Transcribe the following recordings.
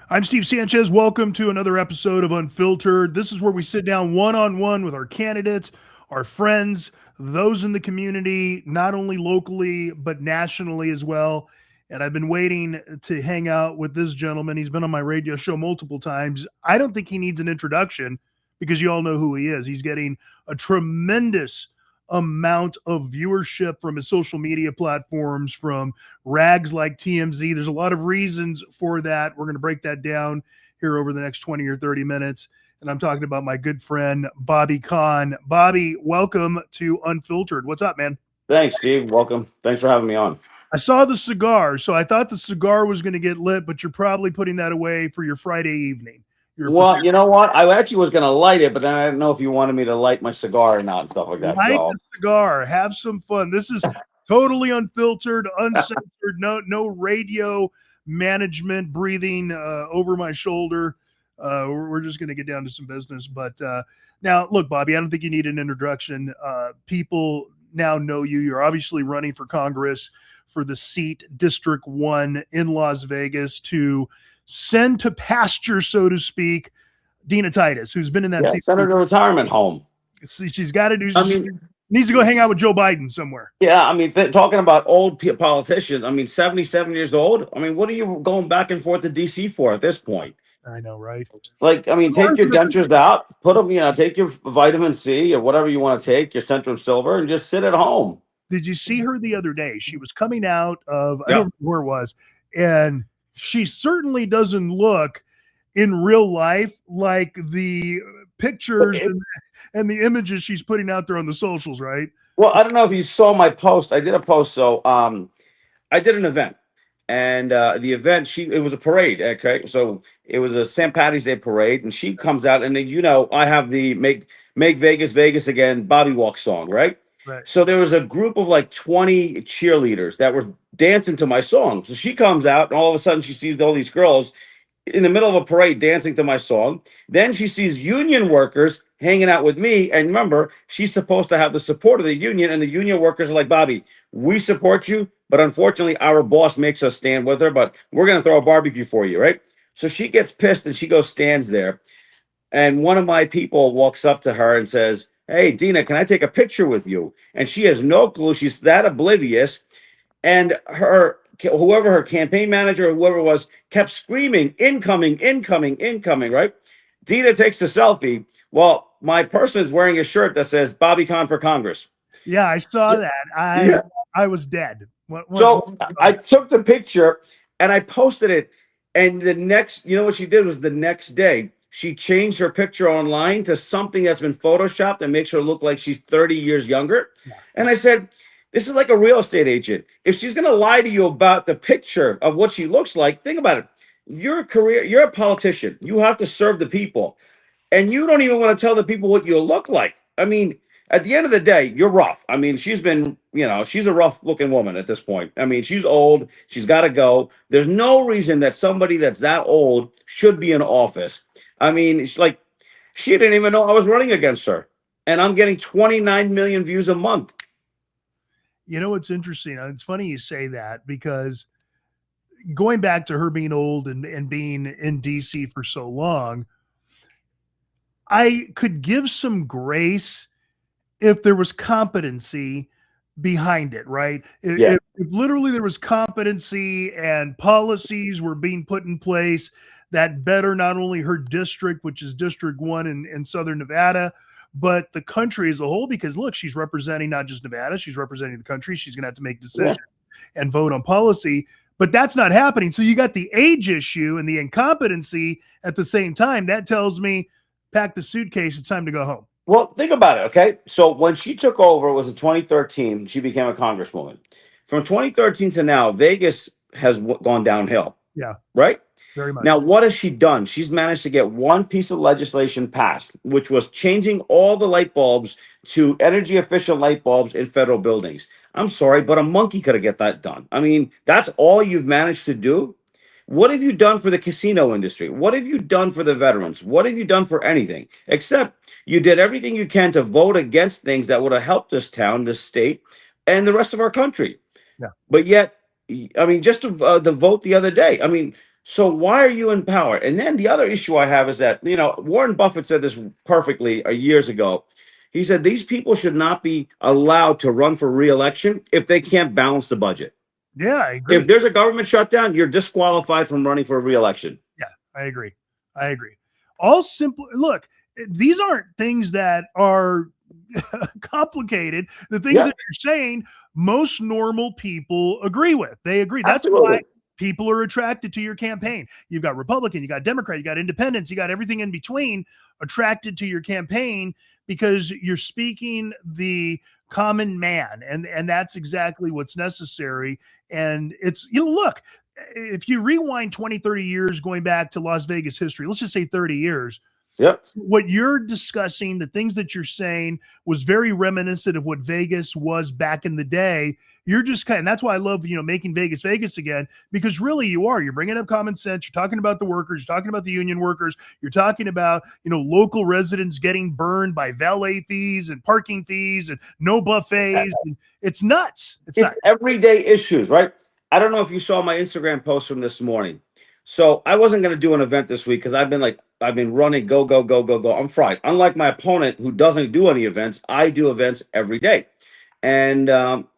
I'm Steve Sanchez. Welcome to another episode of Unfiltered. This is where we sit down one on one with our candidates, our friends, those in the community, not only locally, but nationally as well. And I've been waiting to hang out with this gentleman. He's been on my radio show multiple times. I don't think he needs an introduction because you all know who he is. He's getting a tremendous amount of viewership from his social media platforms, from rags like TMZ. There's a lot of reasons for that. We're going to break that down here over the next 20 or 30 minutes. And I'm talking about my good friend, Bobby Kahn. Bobby, welcome to Unfiltered. What's up, man? Thanks, Steve. Welcome. Thanks for having me on. I saw the cigar, so I thought the cigar was going to get lit, but you're probably putting that away for your Friday evening. Well, you know what? I actually was going to light it, but then I didn't know if you wanted me to light my cigar or not and stuff like that. Light the cigar. Have some fun. This is totally unfiltered, uncensored, no radio management breathing over my shoulder. We're just going to get down to some business. But now, look, Bobby, I don't think you need an introduction. People now know you. You're obviously running for Congress for the seat District 1 in Las Vegas to send to pasture, so to speak, Dina Titus, who's been in that seat. Send her to retirement home. She's got to do. Needs to go hang out with Joe Biden somewhere. Yeah, I mean, talking about old politicians. I mean, 77 years old. I mean, what are you going back and forth to DC for at this point? I know, right? Like, I mean, take your dentures out, put them, take your vitamin C or whatever you want to take, your Centrum Silver, and just sit at home. Did you see her the other day? She was coming out of, I don't know where it was, and she certainly doesn't look in real life like the pictures and the images she's putting out there on the socials, right? Well, I don't know if you saw my post. I did a post. So I did an event, and the event, it was a parade. Okay. So it was a St. Patty's Day parade, and she comes out, and then, I have the make Vegas Vegas again Bobby Walk song, right? Right. So there was a group of like 20 cheerleaders that were dancing to my song. So she comes out, and all of a sudden she sees all these girls in the middle of a parade dancing to my song. Then she sees union workers hanging out with me. And remember, she's supposed to have the support of the union. And the union workers are like, Bobby, we support you. But unfortunately, our boss makes us stand with her. But we're going to throw a barbecue for you, right? So she gets pissed and she goes stands there. And one of my people walks up to her and says, hey, Dina, can I take a picture with you? And she has no clue. She's that oblivious. And whoever her campaign manager, whoever it was, kept screaming, incoming, incoming, incoming, right? Dina takes a selfie. Well, my person is wearing a shirt that says Bobby Kahn for Congress. Yeah, I saw that. I was dead. I took the picture and I posted it. And the next, what she did was the next day, she changed her picture online to something that's been photoshopped and makes her look like she's 30 years younger. Yeah. And I said, this is like a real estate agent. If she's going to lie to you about the picture of what she looks like, think about it. You're a politician. You have to serve the people. And you don't even want to tell the people what you look like. I mean, at the end of the day, you're rough. I mean, she's been, she's a rough looking woman at this point. I mean, she's old. She's got to go. There's no reason that somebody that's that old should be in office. I mean, she didn't even know I was running against her. And I'm getting 29 million views a month. You know, what's interesting. It's funny you say that because going back to her being old and being in DC for so long, I could give some grace if there was competency behind it, right? If literally there was competency and policies were being put in place that better not only her district, which is District 1 in Southern Nevada, but the country as a whole, because look, she's representing not just Nevada, she's representing the country. She's going to have to make decisions and vote on policy, but that's not happening. So you got the age issue and the incompetency at the same time. That tells me, pack the suitcase, it's time to go home. Well, think about it, okay? So when she took over, it was in 2013, she became a congresswoman. From 2013 to now, Vegas has gone downhill. Yeah. Right? Very much. Now, what has she done? She's managed to get one piece of legislation passed, which was changing all the light bulbs to energy efficient light bulbs in federal buildings. I'm sorry, but a monkey could have get that done. I mean, that's all you've managed to do. What have you done for the casino industry? What have you done for the veterans? What have you done for anything? Except you did everything you can to vote against things that would have helped this town, this state, and the rest of our country. Yeah. But yet, I mean, just the vote the other day. I mean, So why are you in power? And then the other issue I have is that, Warren Buffett said this perfectly years ago. He said these people should not be allowed to run for reelection if they can't balance the budget. Yeah, I If agree. there's a government shutdown, you're disqualified from running for reelection. Yeah, I agree. I agree. All simple. Look, these aren't things that are complicated. The things Yeah, that you're saying, most normal people agree with. They agree. That's why absolutely. people are attracted to your campaign. You've got Republican, you got Democrat, you got independents, you got everything in between attracted to your campaign because you're speaking the common man, and that's exactly what's necessary. And it's, look, if you rewind 20, 30 years going back to Las Vegas history, let's just say 30 years, Yep. what you're discussing, the things that you're saying was very reminiscent of what Vegas was back in the day. You're just and that's why I love, making Vegas Vegas again, because really you're bringing up common sense. You're talking about the workers, you're talking about the union workers. You're talking about, local residents getting burned by valet fees and parking fees and no buffets. And it's nuts. It's It's nuts. everyday issues, right? I don't know if you saw my Instagram post from this morning. So I wasn't going to do an event this week because I've been running, go, go, go, go, go. I'm fried. Unlike my opponent who doesn't do any events, I do events every day. And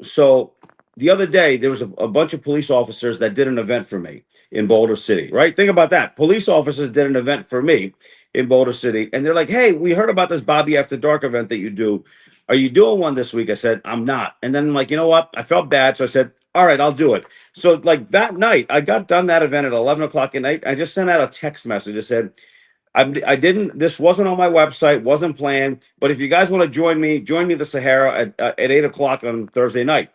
so the other day, there was a bunch of police officers that did an event for me in Boulder City, right? Think about that. Police officers did an event for me in Boulder City. And they're like, hey, we heard about this Bobby After Dark event that you do. Are you doing one this week? I said, I'm not. And then I'm like, you know what? I felt bad. So I said, all right, I'll do it. So like that night, I got done that event at 11 o'clock at night. I just sent out a text message that said, I didn't, this wasn't on my website, wasn't planned. But if you guys want to join me at the Sahara at 8 o'clock on Thursday night.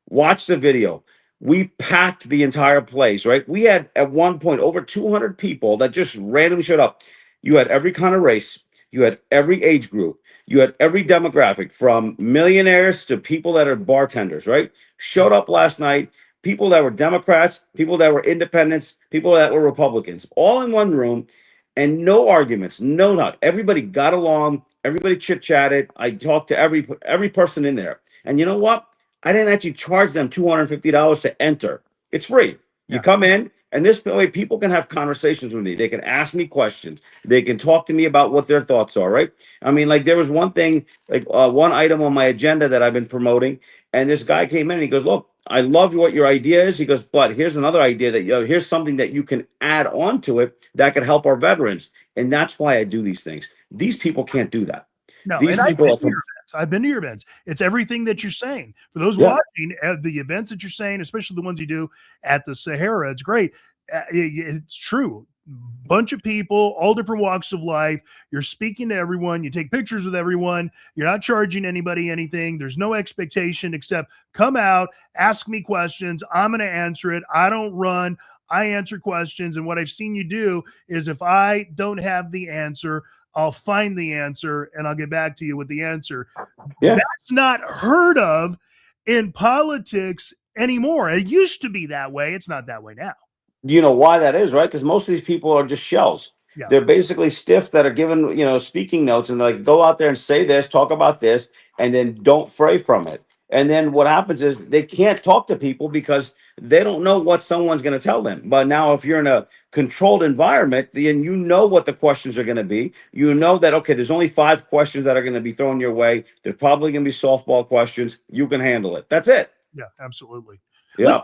Watch the video. We packed the entire place, right? We had at one point over 200 people that just randomly showed up. You had every kind of race, you had every age group, you had every demographic from millionaires to people that are bartenders, right? Showed up last night. People that were Democrats, people that were independents, people that were Republicans, all in one room, and no arguments, no not. Everybody got along. Everybody chit chatted. I talked to every person in there, and you know what? I didn't actually charge them $250 to enter. It's free. You Yeah. come in, and this way people can have conversations with me. They can ask me questions. They can talk to me about what their thoughts are, right? I mean, like there was one thing, like one item on my agenda that I've been promoting, and this guy came in and he goes, look, I love what your idea is. He goes, but here's another idea that, here's something that you can add on to it that could help our veterans. And that's why I do these things. These people can't do that. No, These and I've people been are to your events. I've been to your events. It's everything that you're saying. For those yeah. watching, the events that you're saying, especially the ones you do at the Sahara, it's great. It's true. Bunch of people, all different walks of life. You're speaking to everyone. You take pictures with everyone. You're not charging anybody anything. There's no expectation except come out, ask me questions. I'm going to answer it. I don't run. I answer questions. And what I've seen you do is if I don't have the answer, I'll find the answer and I'll get back to you with the answer. Yeah. That's not heard of in politics anymore. It used to be that way. It's not that way now. You know why that is, right? Because most of these people are just shells. Yeah. They're basically stiff that are given, speaking notes and like go out there and say this, talk about this, and then don't fray from it. And then what happens is they can't talk to people because they don't know what someone's going to tell them. But now, if you're in a controlled environment, then you know what the questions are going to be. You know that, okay, there's only 5 questions that are going to be thrown your way. They're probably going to be softball questions. You can handle it. That's it. Yeah, absolutely. Yeah.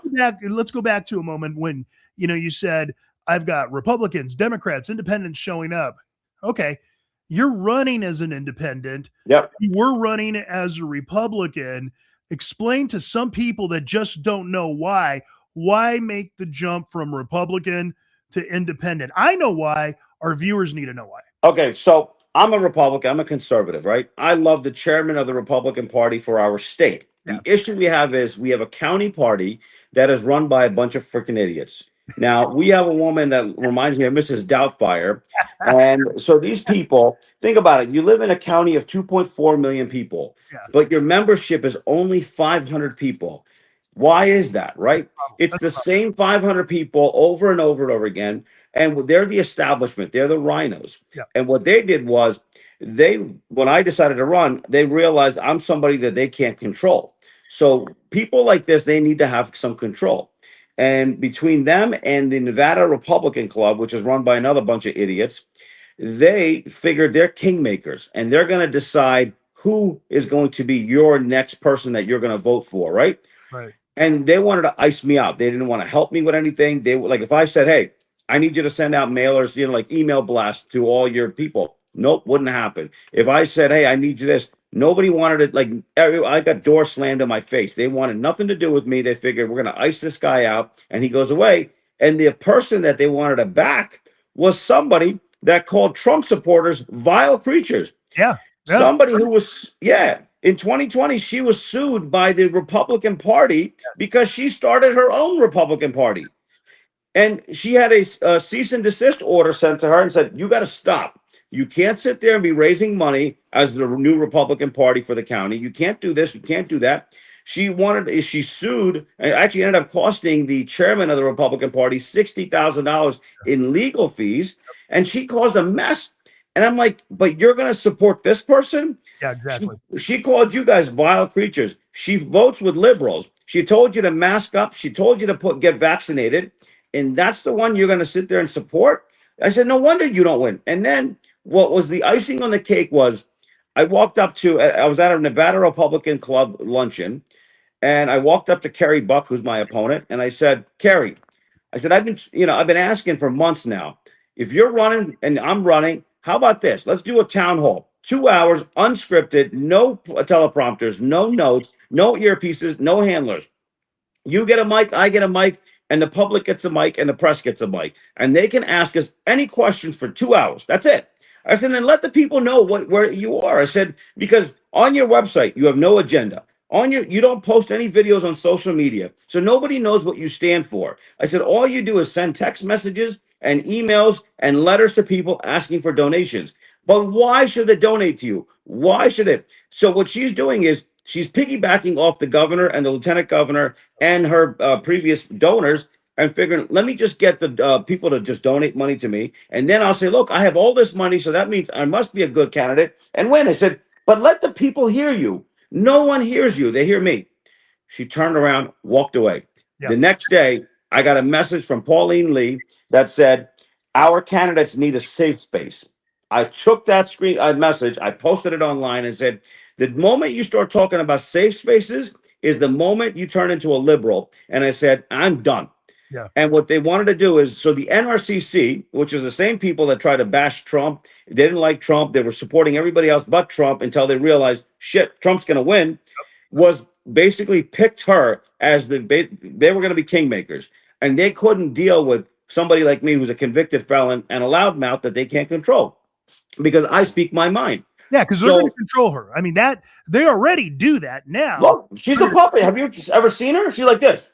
Let's go back to a moment when, you said, I've got Republicans, Democrats, independents showing up. Okay. You're running as an independent. Yep. You were running as a Republican. Explain to some people that just don't know why make the jump from Republican to independent? I know why. Our viewers need to know why. Okay, so I'm a Republican. I'm a conservative, right? I love the chairman of the Republican Party for our state. Yeah. The issue we have is we have a county party that is run by a bunch of freaking idiots. Now, we have a woman that reminds me of Mrs. Doubtfire. And so these people, think about it. You live in a county of 2.4 million people, Yeah. but your membership is only 500 people. Why is that, right? It's the same 500 people over and over and over again. And they're the establishment. They're the rhinos. Yeah. And what they did was when I decided to run, they realized I'm somebody that they can't control. So people like this, they need to have some control. And between them and the Nevada Republican Club, which is run by another bunch of idiots, they figured they're kingmakers and they're going to decide who is going to be your next person that you're going to vote for, right? Right. And they wanted to ice me out. They didn't want to help me with anything. They were like, if I said, "Hey, I need you to send out mailers, like email blasts to all your people," nope, wouldn't happen. If I said, "Hey, I need you this," nobody wanted it. Like I got door slammed in my face. They wanted nothing to do with me. They figured we're going to ice this guy out, and he goes away. And the person that they wanted to back was somebody that called Trump supporters vile creatures. Yeah. Somebody who was, in 2020, she was sued by the Republican Party because she started her own Republican Party. And she had a cease and desist order sent to her and said, "You got to stop. You can't sit there and be raising money as the new Republican Party for the county. You can't do this. You can't do that." She sued and actually ended up costing the chairman of the Republican Party $60,000 in legal fees. And she caused a mess. And I'm like, but you're going to support this person? Yeah, exactly. She called you guys vile creatures. She votes with liberals. She told you to mask up. She told you to get vaccinated. And that's the one you're going to sit there and support? I said, no wonder you don't win. And then what was the icing on the cake was I was at a Nevada Republican Club luncheon. And I walked up to Kerry Buck, who's my opponent. And I said, "Kerry, I've been asking for months now. If you're running and I'm running, how about this? Let's do a town hall, 2 hours, unscripted, no teleprompters, no notes, no earpieces, no handlers. You get a mic, I get a mic, and the public gets a mic, and the press gets a mic, and they can ask us any questions for 2 hours. That's it." I said, and let the people know where you are. I said, because on your website you have no agenda. You don't post any videos on social media, so nobody knows what you stand for. I said, all you do is send text messages and emails and letters to people asking for donations. But why should they donate to you? Why should it? So what she's doing is she's piggybacking off the governor and the lieutenant governor and her previous donors and figuring, let me just get the people to just donate money to me. And then I'll say, look, I have all this money, so that means I must be a good candidate and win. I said, but let the people hear you. No one hears you. They hear me. She turned around, walked away. Yeah. The next day, I got a message from Pauline Lee that said, our candidates need a safe space. I took that message, I posted it online and said, the moment you start talking about safe spaces is the moment you turn into a liberal. And I said, I'm done. Yeah. And what they wanted to do is, so the NRCC, which is the same people that tried to bash Trump, they didn't like Trump. They were supporting everybody else but Trump until they realized, shit, Trump's going to win, was basically picked her as they were going to be kingmakers. And they couldn't deal with somebody like me who's a convicted felon and a loudmouth that they can't control because I speak my mind. Yeah, because they're going to control her. I mean, that they already do that now. Look, she's a puppet. Have you ever seen her? She's like this.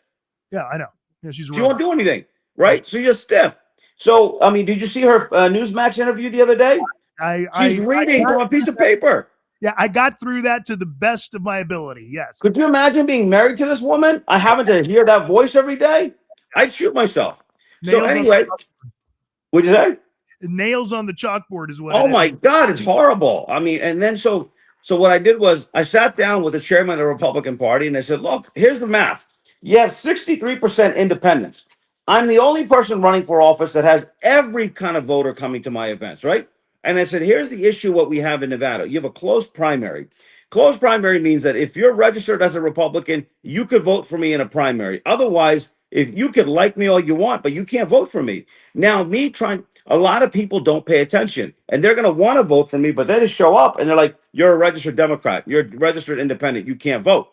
Yeah, I know. Yeah, she won't do anything, right? So you're stiff. So, I mean, did you see her Newsmax interview the other day? She's reading from a piece of paper. Yeah, I got through that to the best of my ability. Yes. Could you imagine being married to this woman? I happen to hear that voice every day. I'd shoot myself. So anyway, what'd you say? Nails on the chalkboard is what. Oh my God, it's horrible. I mean, and then so what I did was I sat down with the chairman of the Republican Party and I said, look, here's the math. You have 63% independents. I'm the only person running for office that has every kind of voter coming to my events, right? And I said, here's the issue what we have in Nevada. You have a closed primary. Closed primary means that if you're registered as a Republican, you could vote for me in a primary. Otherwise, if you could like me all you want, but you can't vote for me. Now, a lot of people don't pay attention and they're going to want to vote for me, but they just show up and they're like, you're a registered Democrat. You're a registered independent. You can't vote.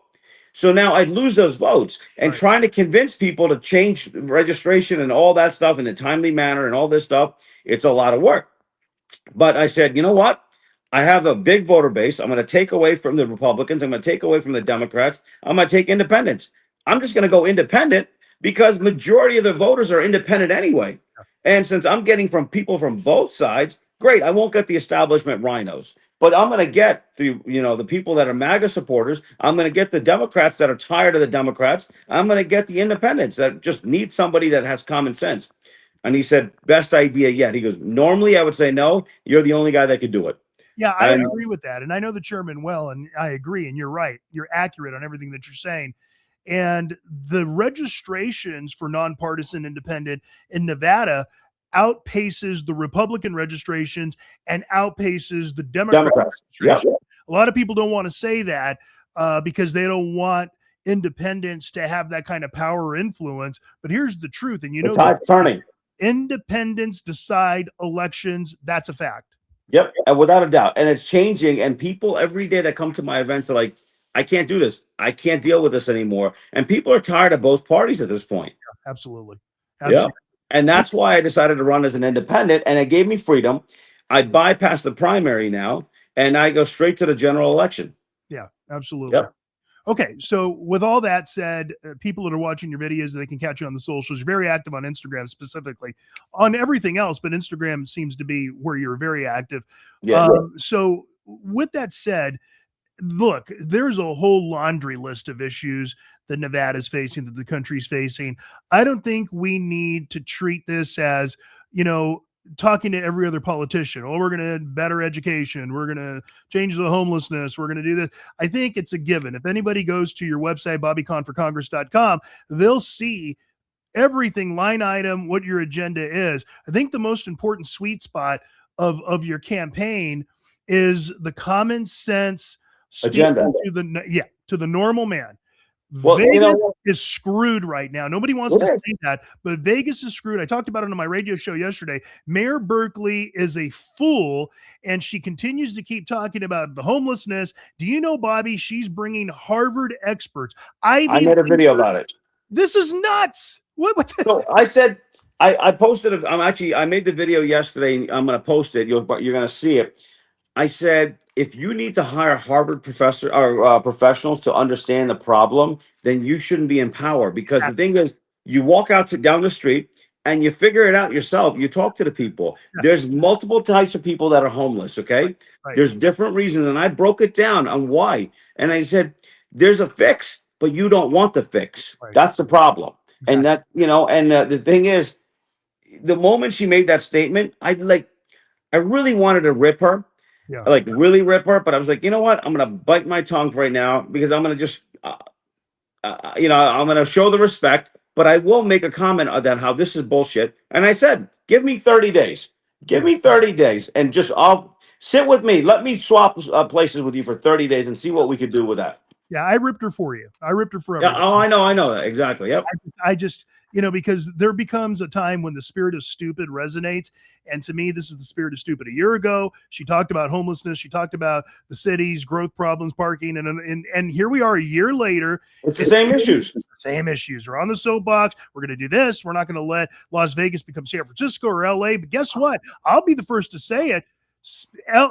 So now I'd lose those votes and trying to convince people to change registration and all that stuff in a timely manner and all this stuff. It's a lot of work. But I said, you know what? I have a big voter base. I'm going to take away from the Republicans. I'm going to take away from the Democrats. I'm going to take independents. I'm just going to go independent because majority of the voters are independent anyway. And since I'm getting from people from both sides, great. I won't get the establishment rhinos, but I'm going to get the people that are MAGA supporters. I'm going to get the Democrats that are tired of the Democrats. I'm going to get the independents that just need somebody that has common sense. And he said, best idea yet. He goes, normally I would say no. You're the only guy that could do it. Yeah, I agree with that. And I know the chairman well, and I agree. And you're right. You're accurate on everything that you're saying. And the registrations for nonpartisan independent in Nevada outpaces the Republican registrations and outpaces the Democrat registration. A lot of people don't want to say that because they don't want independents to have that kind of power or influence. But here's the truth, and the tide's turning. Independents decide elections. That's a fact. Yep, and without a doubt. And it's changing. And people every day that come to my events are like, I can't do this. I can't deal with this anymore. And people are tired of both parties at this point. Yeah, absolutely. Yeah. And that's why I decided to run as an independent. And it gave me freedom. I bypass the primary now, and I go straight to the general election. Yeah, absolutely. Yep. Okay, so with all that said, people that are watching your videos, they can catch you on the socials. You're very active on Instagram specifically. On everything else, but Instagram seems to be where you're very active. Yeah. So with that said, look, there's a whole laundry list of issues that Nevada's facing, that the country's facing. I don't think we need to treat this as, talking to every other politician. Oh, we're going to better education. We're going to change the homelessness. We're going to do this. I think it's a given. If anybody goes to your website, bobbyconforcongress.com, they'll see everything, line item, what your agenda is. I think the most important sweet spot of your campaign is the common sense agenda to the normal man. Well, Vegas is screwed right now. Nobody wants to say that, but Vegas is screwed. I talked about it on my radio show yesterday. Mayor Berkeley is a fool, and she continues to keep talking about the homelessness. Do you know, Bobby, she's bringing Harvard experts. I made a video about it. This is nuts. What so I said, I posted it. I made the video yesterday. I'm going to post it. You're going to see it. I said, if you need to hire Harvard professor or professionals to understand the problem, then you shouldn't be in power. Because the thing is, you walk down the street and you figure it out yourself. You talk to the people. There's multiple types of people that are homeless. Okay, there's different reasons, and I broke it down on why. And I said, there's a fix, but you don't want the fix. That's the problem. And that the thing is, the moment she made that statement, I really wanted to rip her. Yeah. Really rip her, but I was like, you know what? I'm gonna bite my tongue right now because I'm gonna just, I'm gonna show the respect, but I will make a comment on that how this is bullshit. And I said, give me 30 days, and just I'll sit with me. Let me swap places with you for 30 days and see what we could do with that. Yeah, I ripped her for you. I ripped her forever. Yeah, I know that exactly. Yep. I just. Because there becomes a time when the spirit of stupid resonates. And to me, this is the spirit of stupid. A year ago, she talked about homelessness. She talked about the city's growth problems, parking. And here we are a year later. It's the same issues. Same issues. We're on the soapbox. We're going to do this. We're not going to let Las Vegas become San Francisco or LA. But guess what? I'll be the first to say it.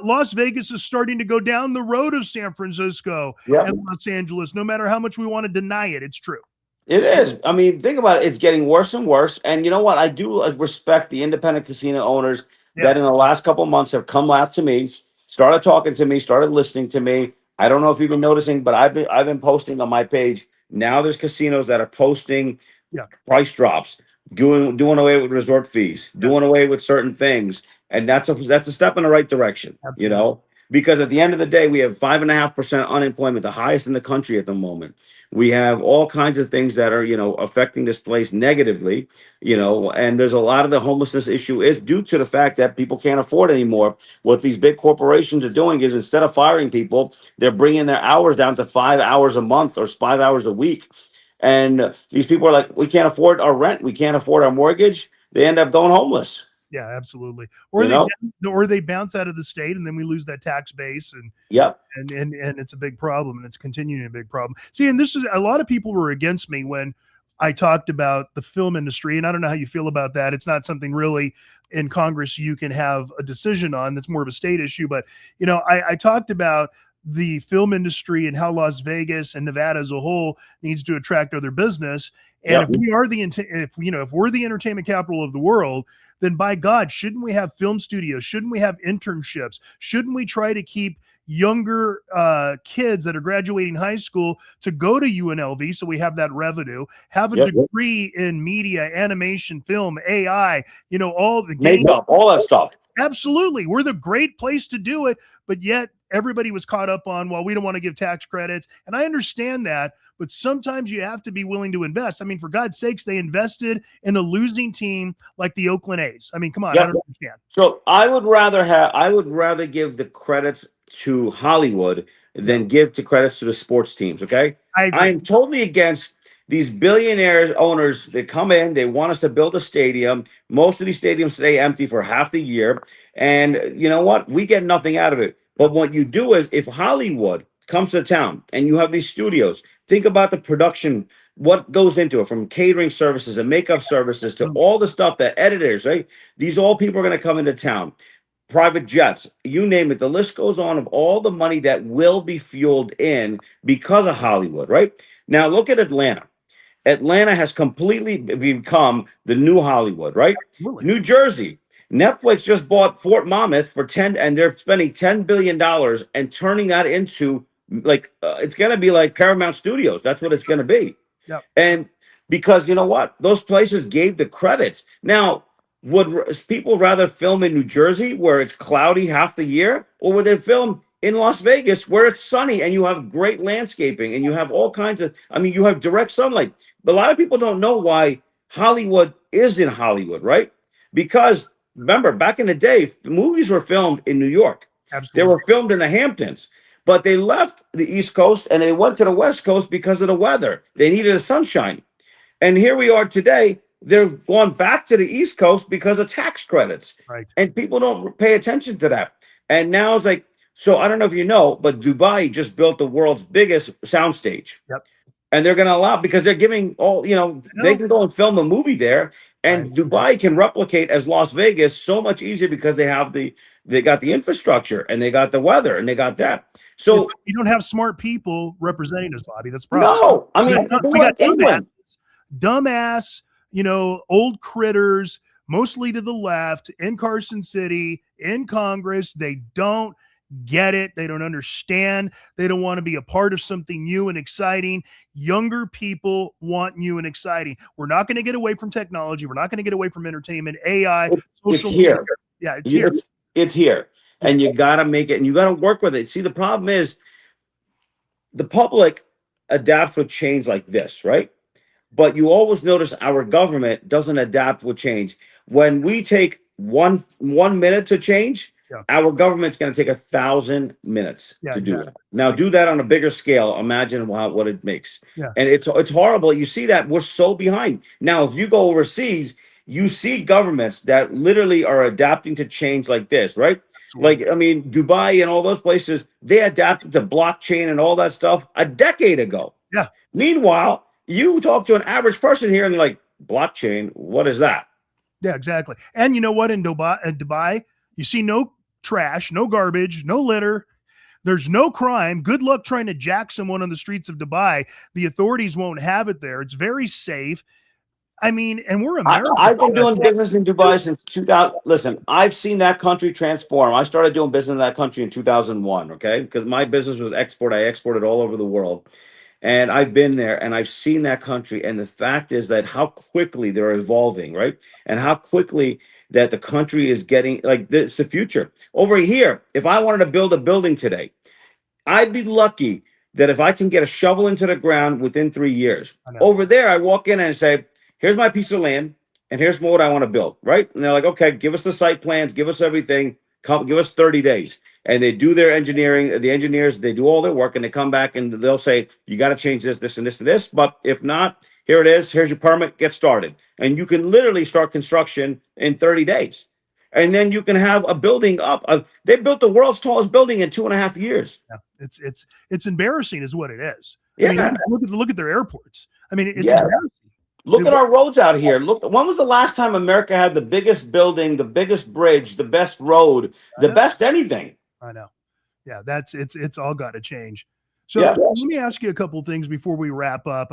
Las Vegas is starting to go down the road of San Francisco and Los Angeles. No matter how much we want to deny it, it's true. It is. I mean, think about it. It's getting worse and worse. And you know what? I do respect the independent casino owners that in the last couple of months have come out to me, started talking to me, started listening to me. I don't know if you've been noticing, but I've been posting on my page. Now there's casinos that are posting price drops, doing away with resort fees, doing away with certain things. And that's a step in the right direction, because at the end of the day, we have 5.5% unemployment, the highest in the country at the moment. We have all kinds of things that are, affecting this place negatively, and there's a lot of the homelessness issue is due to the fact that people can't afford anymore. What these big corporations are doing is instead of firing people, they're bringing their hours down to 5 hours a month or 5 hours a week. And these people are like, we can't afford our rent. We can't afford our mortgage. They end up going homeless. Yeah, absolutely. Or they bounce out of the state, and then we lose that tax base, and it's a big problem, and it's continuing a big problem. See, and this is a lot of people were against me when I talked about the film industry, and I don't know how you feel about that. It's not something really in Congress you can have a decision on. That's more of a state issue. But I talked about the film industry and how Las Vegas and Nevada as a whole needs to attract other business. And if we're the entertainment capital of the world, then by God, shouldn't we have film studios? Shouldn't we have internships? Shouldn't we try to keep younger kids that are graduating high school to go to UNLV so we have that revenue, have a degree in media, animation, film, AI, all the makeup, all that stuff. Absolutely. We're the great place to do it. But yet everybody was caught up on, well, we don't want to give tax credits. And I understand that, but sometimes you have to be willing to invest. I mean, for God's sakes, they invested in a losing team like the Oakland A's. I mean, come on, I don't understand. So I would rather give the credits to Hollywood than give the credits to the sports teams. Okay. I am totally against these billionaires owners that come in, they want us to build a stadium. Most of these stadiums stay empty for half the year. And you know what? We get nothing out of it. But what you do is if Hollywood comes to town and you have these studios, think about the production, what goes into it, from catering services and makeup services to all the stuff that editors, right? These all people are going to come into town. Private jets, you name it. The list goes on of all the money that will be fueled in because of Hollywood, right? Now look at Atlanta. Atlanta has completely become the new Hollywood, right? Absolutely. New Jersey, Netflix just bought Fort Monmouth for 10, and they're spending $10 billion and turning that into it's going to be like Paramount Studios. That's what it's going to be. Yep. And because you know what? Those places gave the credits. Now, would people rather film in New Jersey where it's cloudy half the year, or would they film in Las Vegas where it's sunny and you have great landscaping and you have all kinds of, I mean, you have direct sunlight? But a lot of people don't know why Hollywood is in Hollywood, right? Because remember, back in the day, movies were filmed in New York. Absolutely. They were filmed in the Hamptons, but they left the East Coast and they went to the West Coast because of the weather. They needed a sunshine. And here we are today. They've gone back to the East Coast because of tax credits. Right. And people don't pay attention to that. And now it's like, so I don't know if you know, but Dubai just built the world's biggest soundstage. Yep. And they're going to allow, because they're giving all, they can go and film a movie there. And Dubai can replicate as Las Vegas so much easier because they got the infrastructure and they got the weather and they got that. So you don't have smart people representing us, Bobby. That's the problem. No, I mean, we got dumbass, old critters, mostly to the left, in Carson City, in Congress. They don't get it. They don't understand. They don't want to be a part of something new and exciting. Younger people want new and exciting. We're not going to get away from technology. We're not going to get away from entertainment, AI, social media. Yeah, it's here. It's here. And you got to make it, and you got to work with it. See, the problem is the public adapts with change like this, right? But you always notice our government doesn't adapt with change. When we take one minute to change, our government's going to take 1,000 minutes to do it. Now, do that on a bigger scale. Imagine what it makes. Yeah. And it's horrible. You see that we're so behind. Now, if you go overseas, you see governments that literally are adapting to change like this, right? Like, I mean, Dubai and all those places, they adapted to blockchain and all that stuff a decade ago. Yeah. Meanwhile, you talk to an average person here and they're like, blockchain, what is that? Yeah, exactly. And you know what? In Dubai, you see no trash, no garbage, no litter. There's no crime. Good luck trying to jack someone on the streets of Dubai. The authorities won't have it there. It's very safe. I mean, and we're American. I've been doing business in Dubai since 2000. Listen, I've seen that country transform. I started doing business in that country in 2001, okay? Because my business was export. I exported all over the world. And I've been there and I've seen that country. And the fact is that how quickly they're evolving, right? And how quickly that the country is getting, like, it's the future. Over here, if I wanted to build a building today, I'd be lucky that if I can get a shovel into the ground within 3 years. Over there, I walk in and I say, here's my piece of land and here's what I want to build, right? And they're like, okay, give us the site plans, give us everything, give us 30 days. And they do their engineering, the engineers, they do all their work and they come back and they'll say, you got to change this, this, and this, and this. But if not, here it is. Here's your permit. Get started. And you can literally start construction in 30 days. And then you can have a building up. They built the world's tallest building in 2.5 years. Yeah, it's embarrassing is what it is. Yeah. I mean, look at their airports. I mean, it's embarrassing. Look at our roads out here. Look, when was the last time America had the biggest building, the biggest bridge, the best road, the best anything? I know. Yeah, it's all got to change. So let me ask you a couple of things before we wrap up.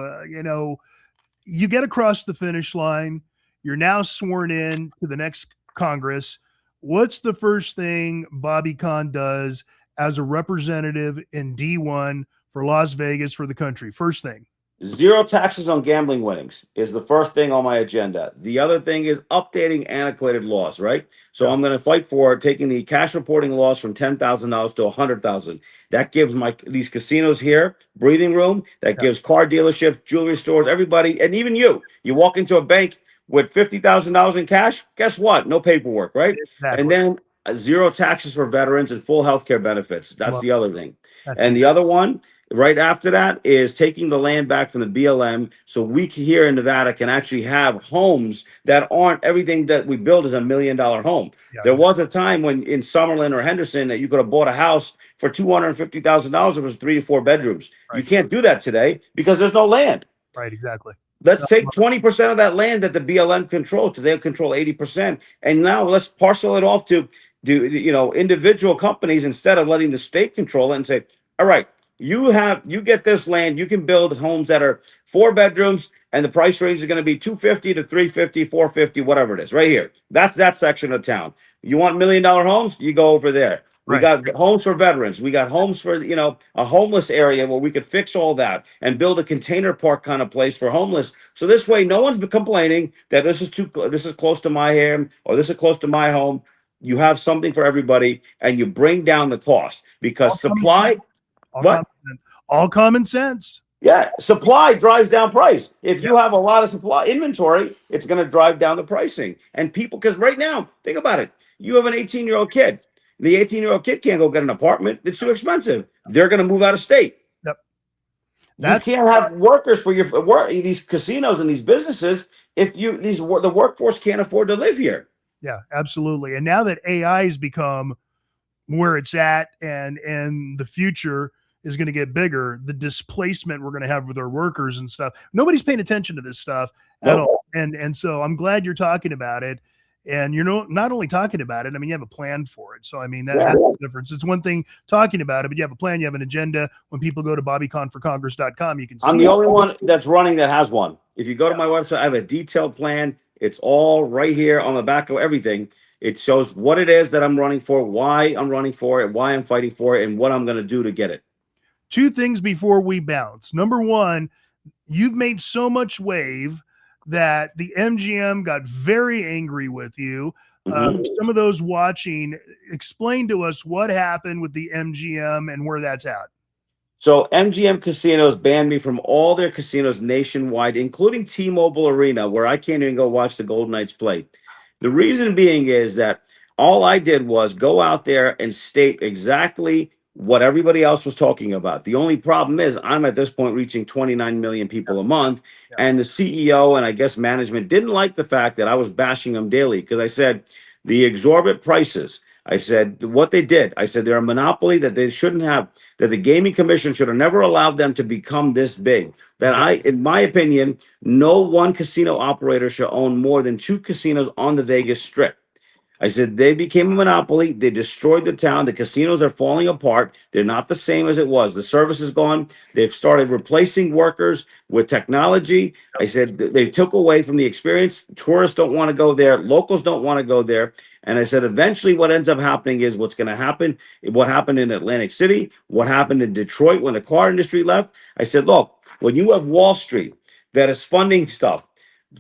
You get across the finish line. You're now sworn in to the next Congress. What's the first thing Bobby Kahn does as a representative in D1 for Las Vegas, for the country? First thing. Zero taxes on gambling winnings is the first thing on my agenda. The other thing is updating antiquated laws, right? So Yeah. I'm going to fight for taking the cash reporting laws from $10,000 to $100,000. That gives these casinos here breathing room. That Yeah. gives car dealerships, jewelry stores, everybody, and even you. You walk into a bank with $50,000 in cash. Guess what? No paperwork, right? And Exactly. then zero taxes for veterans and full health care benefits. That's Love the other thing. that. And the other one right after that is taking the land back from the BLM so we here in Nevada can actually have homes that aren't everything that we build is $1 million home. Yeah. There Exactly. was a time when in Summerlin or Henderson that you could have bought a house for $250,000. It was 3 to 4 bedrooms. You Right. can't do that today because there's no land. Right. Exactly. Let's take 20% of that land that the BLM controls because they'll control 80%. And now let's parcel it off to do individual companies instead of letting the state control it and say, all right, you get this land, you can build homes that are 4 bedrooms, and the price range is going to be 250 to 350, 450, whatever it is, right here. That's that section of town. You want $1 million homes? You go over there. We Right. got homes for veterans. We got homes for, a homeless area where we could fix all that and build a container park kind of place for homeless. So this way, no one's been complaining that this is close to my home or this is close to my home. You have something for everybody and you bring down the cost because All common what? All common sense. Yeah, supply drives down price. If you have a lot of supply inventory, it's going to drive down the pricing. And people, because right now, think about it. You have an 18-year-old kid. The 18-year-old kid can't go get an apartment. It's too expensive. They're going to move out of state. Yep. You can't have workers for your work, these casinos and these businesses if the workforce can't afford to live here. Yeah, absolutely. And now that AI has become where it's at and the future is going to get bigger, the displacement we're going to have with our workers and stuff. Nobody's paying attention to this stuff at all. And so I'm glad you're talking about it. And you're not only talking about it, I mean, you have a plan for it. So, I mean, that's the difference. It's one thing talking about it, but you have a plan, you have an agenda. When people go to bobbyconforcongress.com, you can see I'm the only one that's running that has one. If you go to my website, I have a detailed plan. It's all right here on the back of everything. It shows what it is that I'm running for, why I'm running for it, why I'm fighting for it, and what I'm going to do to get it. Two things before we bounce. Number one, you've made so much wave that the MGM got very angry with you. Some of those watching, explain to us what happened with the MGM and where that's at. So MGM Casinos banned me from all their casinos nationwide, including T-Mobile Arena, where I can't even go watch the Golden Knights play. The reason being is that all I did was go out there and state exactly what everybody else was talking about. The only problem is I'm at this point reaching 29 million people a month, and the CEO and I guess management didn't like the fact that I was bashing them daily because I said the exorbitant prices. I said what they did. I said they're a monopoly that they shouldn't have, that the gaming commission should have never allowed them to become this big. That in my opinion, no one casino operator should own more than 2 casinos on the Vegas Strip. I said they became a monopoly. They destroyed the town. The casinos are falling apart. They're not the same as it was. The service is gone. They've started replacing workers with technology. I said they took away from the experience. Tourists don't want to go there. Locals don't want to go there. And I said eventually what ends up happening is what's going to happen, what happened in Atlantic City, what happened in Detroit when the car industry left. I said, look, when you have Wall Street that is funding stuff,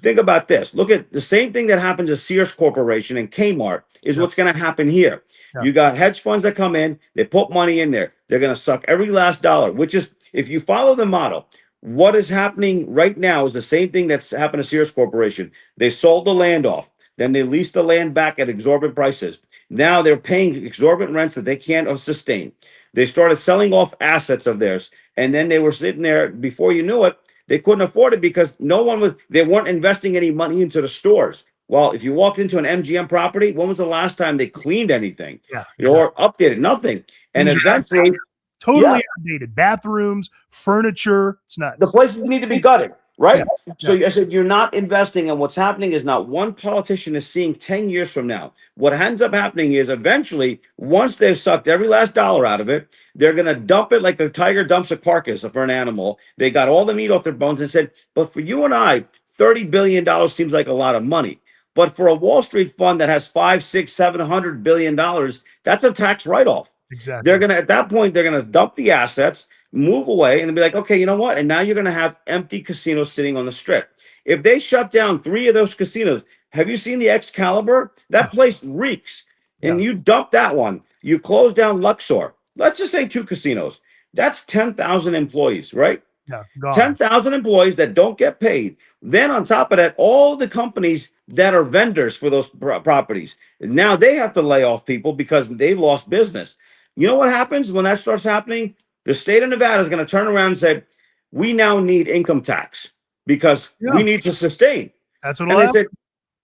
think about this. Look at the same thing that happens to Sears Corporation and Kmart is what's going to happen here. You got hedge funds that come in, they put money in there. They're going to suck every last dollar, which is, if you follow the model, what is happening right now is the same thing that's happened to Sears Corporation. They sold the land off. Then they leased the land back at exorbitant prices. Now they're paying exorbitant rents that they can't sustain. They started selling off assets of theirs. And then they were sitting there, before you knew it, they couldn't afford it because they weren't investing any money into the stores. Well, if you walked into an MGM property, when was the last time they cleaned anything? Or updated? Nothing. And eventually, totally outdated bathrooms, furniture. It's nuts. The places need to be gutted, right? So I said, you're not investing. And what's happening is not one politician is seeing 10 years from now. What ends up happening is eventually, once they've sucked every last dollar out of it, they're going to dump it like a tiger dumps a carcass for an animal. They got all the meat off their bones and said, but for you and I, $30 billion seems like a lot of money. But for a Wall Street fund that has 5, 6, 700 billion dollars, that's a tax write-off. Exactly. They're going to, at that point, they're going to dump the assets. move away, and they'll be like, okay, you know what? And now you're going to have empty casinos sitting on the strip. If they shut down 3 of those casinos, have you seen the Excalibur? Oh, That place reeks. yeah, And you dump that one. You close down Luxor. Let's just say 2 casinos. That's 10,000 employees, right? yeah, gone. 10,000 employees that don't get paid. Then on top of that, all the companies that are vendors for those properties. Now they have to lay off people because they've lost business. You know what happens when that starts happening? The state of Nevada is going to turn around and say, we now need income tax because we Yeah, need to sustain. that's And what'll they happen.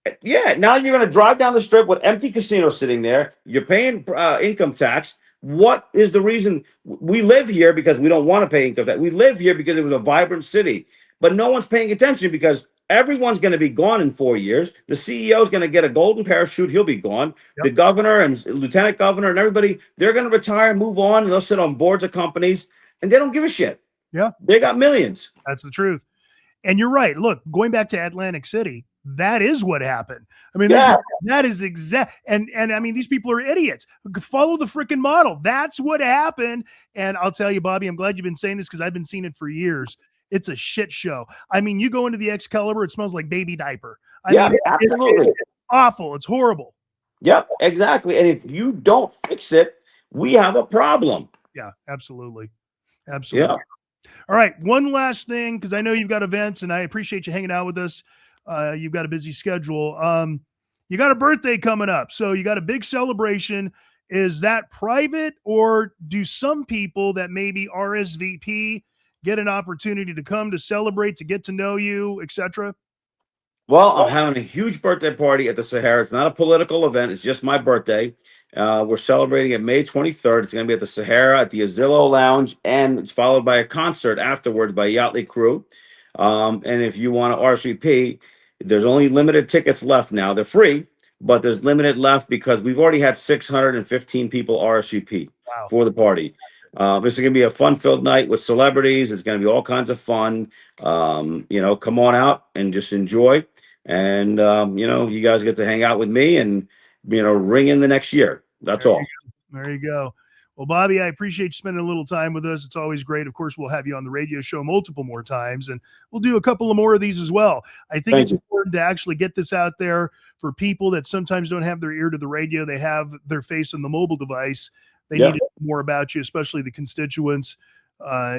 said, yeah, now you're going to drive down the strip with empty casinos sitting there. You're paying income tax. What is the reason we live here? Because we don't want to pay income tax. We live here because it was a vibrant city, but no one's paying attention because everyone's going to be gone in 4 years. The CEO is going to get a golden parachute. He'll be gone. The Yep. governor and lieutenant governor and everybody, they're going to retire, move on, and they'll sit on boards of companies, and they don't give a shit. Yeah, They got millions. that's the truth. And you're right. Look, going back to Atlantic City, that is what happened. I mean, Yeah. that is exact. And I mean, these people are idiots. Follow the freaking model. That's what happened. And I'll tell you, Bobby, I'm glad you've been saying this because I've been seeing it for years. It's a shit show. I mean, you go into the Excalibur, it smells like baby diaper. I Yeah, mean, absolutely. it's awful. It's horrible. Yep, exactly. And if you don't fix it, we have a problem. Yeah, absolutely. Absolutely. Yeah. All right. One last thing, because I know you've got events and I appreciate you hanging out with us. You've got a busy schedule. You got a birthday coming up. So you got a big celebration. Is that private, or do some people that maybe RSVP get an opportunity to come to celebrate, to get to know you, etc.? Well, I'm having a huge birthday party at the Sahara. It's not a political event. It's just my birthday. We're celebrating it May 23rd. It's going to be at the Sahara at the Azillo Lounge, and it's followed by a concert afterwards by Yachtly Crew. And if you want to RSVP, there's only limited tickets left now. They're free, but there's limited left because we've already had 615 people RSVP Wow. for the party. This is going to be a fun-filled night with celebrities. It's going to be all kinds of fun. Come on out and just enjoy. And you guys get to hang out with me and ring in the next year. That's all. There you go. Well, Bobby, I appreciate you spending a little time with us. It's always great. Of course, we'll have you on the radio show multiple more times, and we'll do a couple of more of these as well. I think it's important to actually get this out there for people that sometimes don't have their ear to the radio. They have their face on the mobile device. They need to know more about you, especially the constituents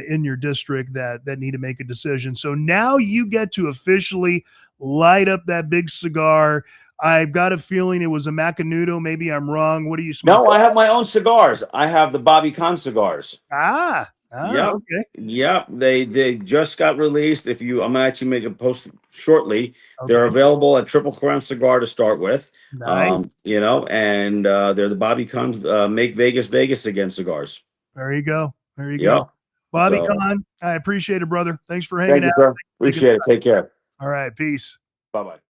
in your district that need to make a decision. So now you get to officially light up that big cigar. I've got a feeling it was a Macanudo. Maybe I'm wrong. What do you smoke? No, I have my own cigars. I have the Bobby Con cigars. Yeah. Okay. Yep. They just got released. I'm gonna actually make a post shortly. Okay. They're available at Triple Crown Cigar to start with. Nice. And they're the Bobby Con Make Vegas Vegas Again cigars. There you go. There you go. Bobby Con, I appreciate it, brother. Thanks for hanging out. Sir. Appreciate it. Take care. All right. Peace. Bye-bye.